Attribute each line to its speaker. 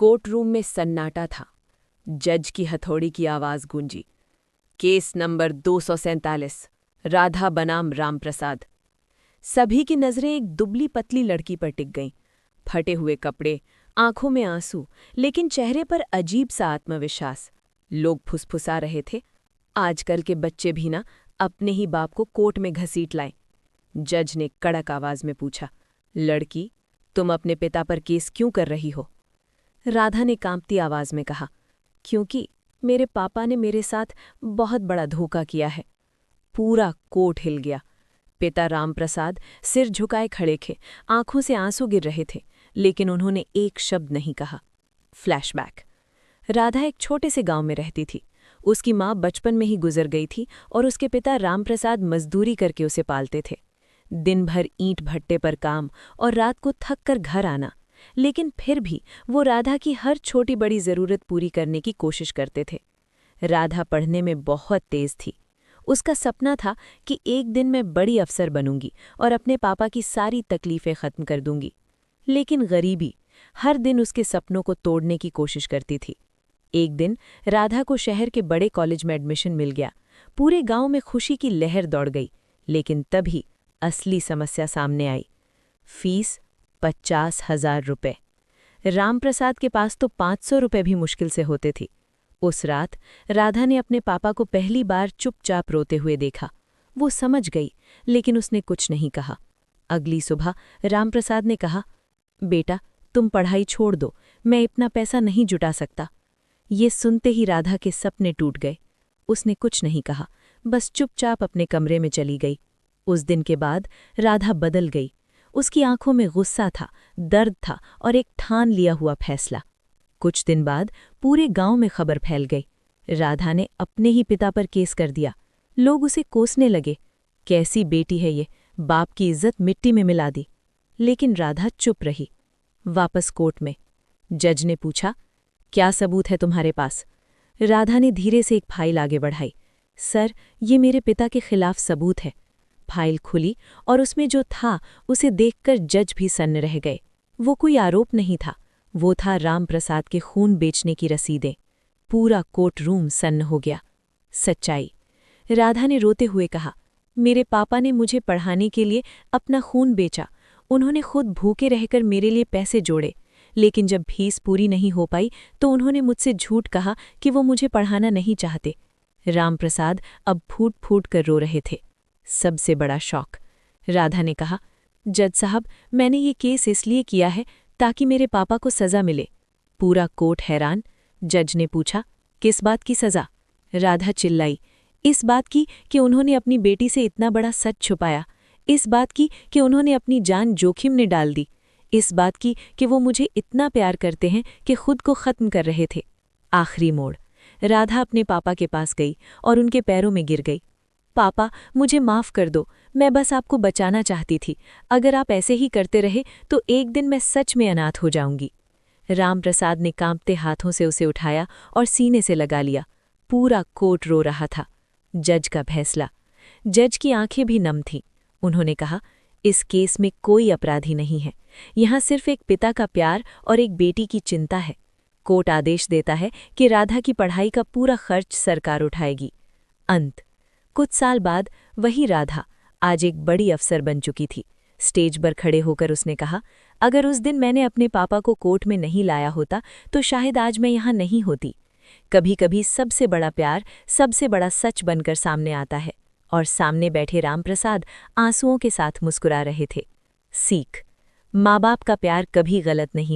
Speaker 1: Court room में सन्नाटा था। जज की हथौड़ी की आवाज गूंजी। केस नंबर 247, राधा बनाम रामप्रसाद। सभी की नजरें एक दुबली पतली लड़की पर टिक गईं। फटे हुए कपड़े, आंखों में आंसू, लेकिन चेहरे पर अजीब सा आत्मविश्वास। लोग फुसफुसा रहे थे, आजकल के बच्चे भी ना अपने ही बाप को कोर्ट में घसीट लाएं। जज ने कड़क आवाज में पूछा, लड़की, तुम अपने पिता पर केस क्यों कर रही हो? राधा ने कांपती आवाज में कहा, क्योंकि मेरे पापा ने मेरे साथ बहुत बड़ा धोखा किया है। पूरा कोर्ट हिल गया। पिता रामप्रसाद सिर झुकाए खड़े थे, आंखों से आंसू गिर रहे थे, लेकिन उन्होंने एक शब्द नहीं कहा। फ्लैशबैक। राधा एक छोटे से गांव में रहती थी। उसकी माँ बचपन में ही गुजर गई थी और उसके पिता रामप्रसाद मजदूरी करके उसे पालते थे। दिन भर ईंट भट्टे पर काम और रात को थक कर घर आना, लेकिन फिर भी वो राधा की हर छोटी बड़ी ज़रूरत पूरी करने की कोशिश करते थे। राधा पढ़ने में बहुत तेज थी। उसका सपना था कि एक दिन मैं बड़ी अफसर बनूंगी और अपने पापा की सारी तकलीफ़ें ख़त्म कर दूंगी। लेकिन गरीबी हर दिन उसके सपनों को तोड़ने की कोशिश करती थी। एक दिन राधा को शहर के बड़े कॉलेज में एडमिशन मिल गया। पूरे गांव में खुशी की लहर दौड़ गई, लेकिन तभी असली समस्या सामने आई। फीस 50,000 रुपये। रामप्रसाद के पास तो 500 रुपये भी मुश्किल से होते थे। उस रात राधा ने अपने पापा को पहली बार चुपचाप रोते हुए देखा। वो समझ गई, लेकिन उसने कुछ नहीं कहा। अगली सुबह रामप्रसाद ने कहा, बेटा, तुम पढ़ाई छोड़ दो, मैं इतना पैसा नहीं जुटा सकता। ये सुनते ही राधा के सपने टूट गए। उसने कुछ नहीं कहा, बस चुपचाप अपने कमरे में चली गई। उस दिन के बाद राधा बदल गई। उसकी आंखों में गुस्सा था, दर्द था और एक ठान लिया हुआ फैसला। कुछ दिन बाद पूरे गांव में खबर फैल गई। राधा ने अपने ही पिता पर केस कर दिया। लोग उसे कोसने लगे, कैसी बेटी है ये, बाप की इज्जत मिट्टी में मिला दी। लेकिन राधा चुप रही। वापस कोर्ट में जज ने पूछा, क्या सबूत है तुम्हारे पास? राधा ने धीरे से एक फाइल आगे बढ़ाई। सर, ये मेरे पिता के खिलाफ सबूत है। फाइल खुली और उसमें जो था उसे देखकर जज भी सन्न रह गए। वो कोई आरोप नहीं था, वो था रामप्रसाद के खून बेचने की रसीदें। पूरा कोर्ट रूम सन्न हो गया। सच्चाई। राधा ने रोते हुए कहा, मेरे पापा ने मुझे पढ़ाने के लिए अपना खून बेचा। उन्होंने खुद भूखे रहकर मेरे लिए पैसे जोड़े, लेकिन जब फीस पूरी नहीं हो पाई तो उन्होंने मुझसे झूठ कहा कि वो मुझे पढ़ाना नहीं चाहते। रामप्रसाद अब फूट फूट कर रो रहे थे। सबसे बड़ा शौक। राधा ने कहा, जज साहब, मैंने ये केस इसलिए किया है ताकि मेरे पापा को सज़ा मिले। पूरा कोर्ट हैरान। जज ने पूछा, किस बात की सज़ा? राधा चिल्लाई, इस बात की कि उन्होंने अपनी बेटी से इतना बड़ा सच छुपाया, इस बात की कि उन्होंने अपनी जान जोखिम में डाल दी, इस बात की कि वो मुझे इतना प्यार करते हैं कि खुद को ख़त्म कर रहे थे। आखिरी मोड़। राधा अपने पापा के पास गई और उनके पैरों में गिर गई। पापा, मुझे माफ़ कर दो, मैं बस आपको बचाना चाहती थी। अगर आप ऐसे ही करते रहे तो एक दिन मैं सच में अनाथ हो जाऊंगी। रामप्रसाद ने कांपते हाथों से उसे उठाया और सीने से लगा लिया। पूरा कोर्ट रो रहा था। जज का फैसला। जज की आंखें भी नम थीं। उन्होंने कहा, इस केस में कोई अपराधी नहीं है। यहाँ सिर्फ एक पिता का प्यार और एक बेटी की चिंता है। कोर्ट आदेश देता है कि राधा की पढ़ाई का पूरा खर्च सरकार उठाएगी। अंत। कुछ साल बाद वही राधा आज एक बड़ी अफसर बन चुकी थी। स्टेज पर खड़े होकर उसने कहा, अगर उस दिन मैंने अपने पापा को कोर्ट में नहीं लाया होता तो शायद आज मैं यहाँ नहीं होती। कभी कभी सबसे बड़ा प्यार सबसे बड़ा सच बनकर सामने आता है। और सामने बैठे रामप्रसाद आंसुओं के साथ मुस्कुरा रहे थे। सीख। माँ बाप का प्यार कभी गलत नहीं